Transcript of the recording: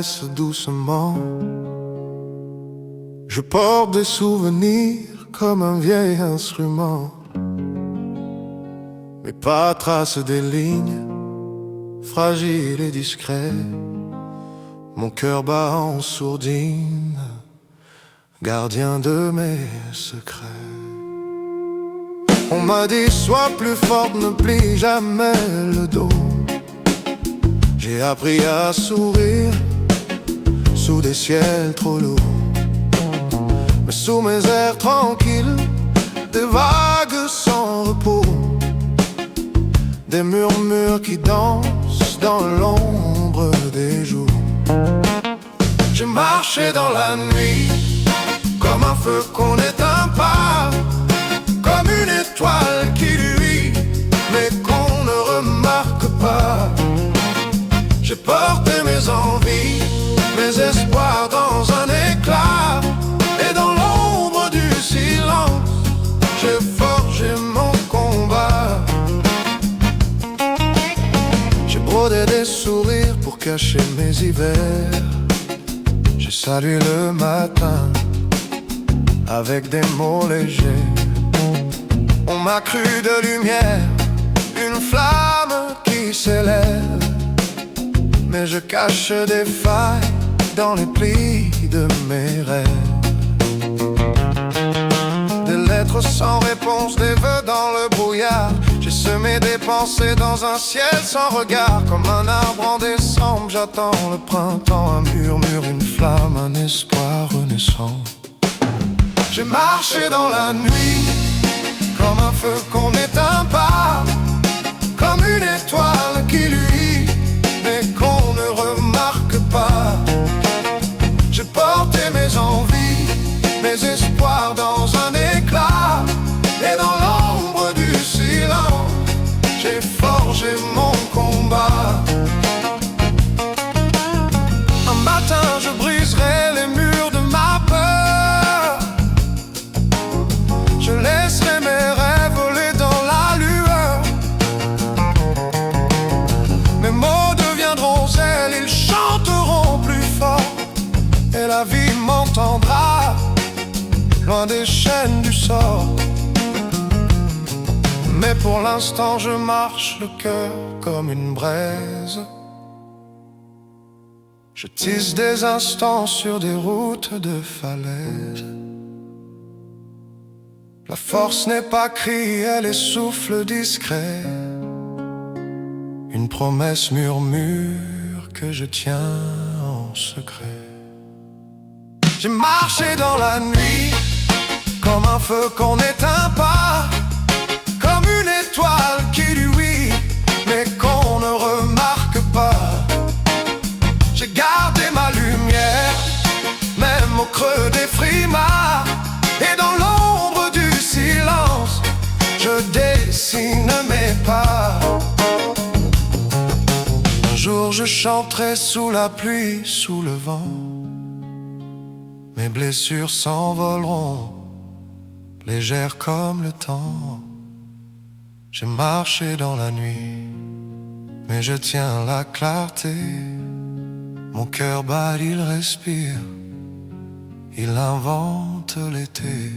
caresse doucement. Je porte des souvenirs comme un vieil instrument, mais pas trace des lignes, fragile et discret. Mon cœur bat en sourdine, gardien de mes secrets. On m'a dit sois plus forte, ne plie jamais le dos. J'ai appris à sourire sous des ciels trop lourds. Mais sous mes airs tranquilles, des vagues sans repos, des murmures qui dansent dans l'ombre des jours. J'ai marché dans la nuit, comme un feu qu'on n'éteint pas, comme une étoile qui luit, mais qu'on ne remarque pas. J'ai porté mes envies, mes espoirs dans un éclat, et dans l'ombre du silence, j'ai forgé mon combat. J'ai brodé des sourires pour cacher mes hivers. J'ai salué le matin avec des mots légers. On m'a cru de lumière, une flamme qui s'élève, mais je cache des failles dans les plis de mes rêves. Des lettres sans réponse, des vœux dans le brouillard. J'ai semé des pensées dans un ciel sans regard. Comme un arbre en décembre, j'attends le printemps. Un murmure, une flamme, un espoir renaissant. J'ai marché dans la nuit, comme un feu qu'on n'éteint pas, comme une étoile qui luit, mais qu'on ne remarque pas. J'ai porté mes envies, mes espoirs dans un éclat, et dans l'ombre du silence, j'ai forgé mon combat. Un matin je briserai les murs de ma peur, je laisserai mes rêves voler dans la lueur. Mes mots deviendront ailes, ils chanteront plus fort, et la vie m'entendra, loin des chaînes du sort. Mais pour l'instant je marche le cœur comme une braise. Je tisse des instants sur des routes de falaise. La force n'est pas cri, elle est souffle discret. Une promesse murmure que je tiens en secret. J'ai marché dans la nuit, comme un feu qu'on n'éteint pas, comme une étoile qui luit, mais qu'on ne remarque pas. J'ai gardé ma lumière, même au creux des frimas, et dans l'ombre du silence, je dessine mes pas. Un jour je chanterai sous la pluie, sous le vent. Mes blessures s'envoleront, légères comme le temps. J'ai marché dans la nuit, mais je tiens la clarté. Mon cœur bat, il respire, il invente l'été.